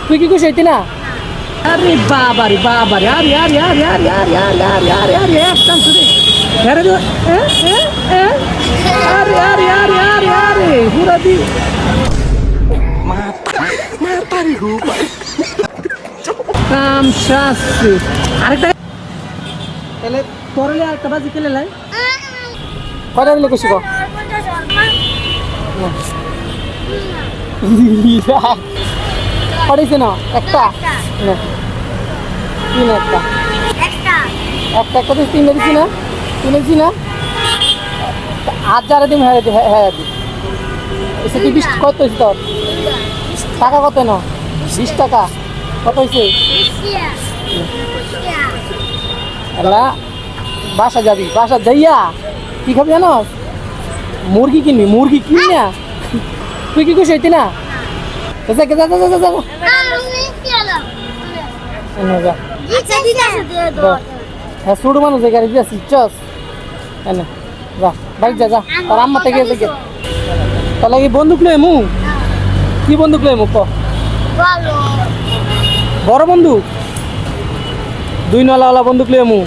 তুই কি খুশি হইতি না? আরে বাবারে বাবারে, আরে আরে আরে আরে আরে আরে আরে আরে আরে একদম শুনে আরে আরে আরে আরে আরে আরে পুরা দি Mata nih gue. কাম শাস্তি। আরেকটা তাহলে করলে আরেকটা বাজি খেলে লাই কয়টা দিলে খুশি কর পড়েছে না একটা না তিন একটা একটা একটা দিয়ে তিনটা দিছি না তিনে দিছি না আজ যারা দিন হ্যাঁ হ্যাঁ দি এসে কি 20 কত হয়েছে তোর টাকা কত না 20 টাকা কত হয়েছে এলা বাসা যাবি বাসা যাইয়া কি খাবি জানো মুরগি কিনবি মুরগি কিনি না তুই কি খুশি হইতি না যা যা যা যা যা হ্যাঁ ছোট মানুষ গাড়ি দিয়েছি চস এনে যা বাইক যা যা তার আম্মা থেকে গেছে তাহলে কি বন্দুক লয়ে মু কি বন্দুক লয়ে মু ক বড় বন্দুক 2 নলাওয়ালা বন্দুক লয়ে মু